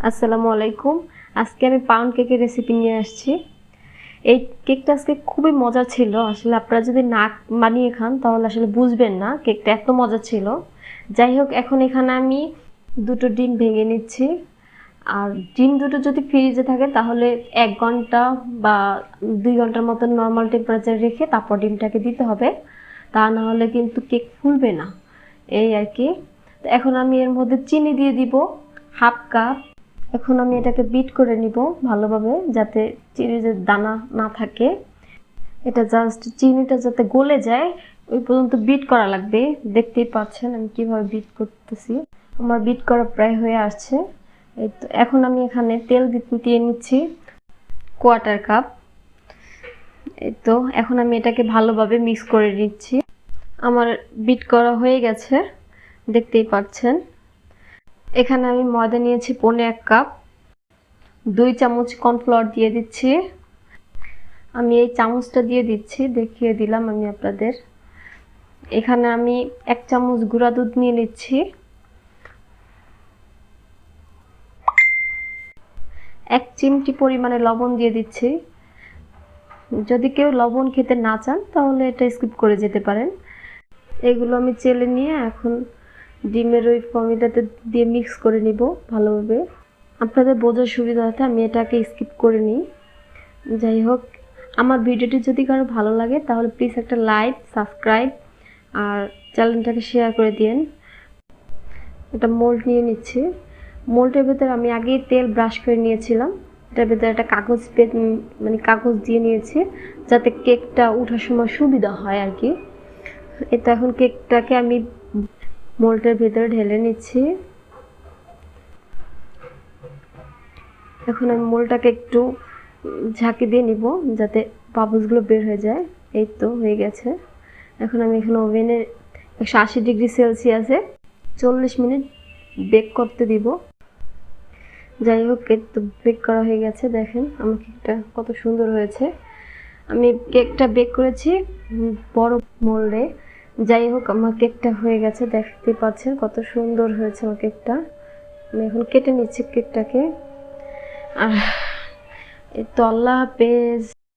আসসালামু আলাইকুম। আজকে আমি পাউন্ড কেকের রেসিপি নিয়ে আসছি। এই কেকটা আজকে খুবই মজা ছিল। আসলে আপনারা যদি না বানিয়ে খান তাহলে আসলে বুঝবেন না কেকটা এত মজা ছিল। যাই হোক, এখন এখানে আমি দুটো ডিম ভেঙে নিচ্ছি। আর ডিম দুটো যদি ফ্রিজে থাকে তাহলে 1 ঘন্টা বা 2 ঘন্টার মতো নর্মাল টেম্পারেচার রেখে তারপর ডিমটাকে দিতে হবে। তা না হলে কিন্তু কেক ফুলবে না, এই আর কি। তো এখন আমি এর মধ্যে চিনি দিয়ে দিব 1/2 কাপ। এখন আমি এটাকে বিট করে নিব ভালোভাবে, যাতে চিনির যে দানা না থাকে। এটা জাস্ট চিনিটা যাতে গলে যায় ওই পর্যন্ত বিট করা লাগবে। দেখতেই পাচ্ছেন আমি কিভাবে বিট করতেছি। আমার বিট করা প্রায় হয়ে আসছে। এই তো এখন আমি এখানে তেল দিয়ে নিচ্ছি 1/4 কাপ। এই তো এখন আমি এটাকে ভালোভাবে মিক্স করে নিচ্ছি। আমার বিট করা হয়ে গেছে, দেখতেই পাচ্ছেন। এখানে আমি ময়দা নিয়েছি 1/4 কাপ। 2 চামচ কর্নফ্লাওয়ার দিয়ে দিচ্ছি। আমি এই চামচটা দিয়ে দিচ্ছি, দেখিয়ে দিলাম আমি আপনাদের। এখানে আমি 1 চামচ গুঁড়া দুধ নিয়ে নিচ্ছি। 1 চিমটি পরিমাণে লবণ দিয়ে দিচ্ছি। যদি কেউ লবণ খেতে না চান তাহলে এটা স্কিপ করে যেতে পারেন। এগুলো আমি চেলে নিয়ে এখন ডিমের ওই ফর্মিটাতে দিয়ে মিক্স করে নিব ভালোভাবে। আপনাদের বোঝার সুবিধার্থে আমি এটাকে স্কিপ করে নিই। যাই হোক, আমার ভিডিওটি যদি কারো ভালো লাগে তাহলে প্লিজ একটা লাইক, সাবস্ক্রাইব আর চ্যানেলটাকে শেয়ার করে দিন। একটা মোল্ড নিয়ে নিচ্ছি। মোল্ডের ভেতরে আমি আগেই তেল ব্রাশ করে নিয়েছিলাম। এটার ভেতরে একটা কাগজ দিয়ে নিয়েছি, যাতে কেকটা ওঠার সময় সুবিধা হয় আর কি। এটা এখন কেকটাকে আমি মোল্ডের ভেতরে ঢেলে নিচ্ছি। এখন আমি মোল্ডটাকে একটু ঝাঁকি দিয়ে নিব যাতে বাবলসগুলো বের হয়ে যায়। এই তো হয়ে গেছে। এখন আমি এখানে ওভেনে 180 ডিগ্রি সেলসিয়াসে 40 মিনিট বেক করতে দিব। যাই হোক, কেক তো বেক করা হয়ে গেছে। দেখেন আমার কেকটা কত সুন্দর হয়েছে। আমি কেকটা বেক করেছি বড় মোল্ডে। যাই হোক, আমার কেকটা হয়ে গেছে, দেখতে পাচ্ছেন কত সুন্দর হয়েছে আমার কেকটা। আমি এখন কেটে নিচ্ছি কেকটাকে। আর এই তো, আল্লাহ হাফেজ।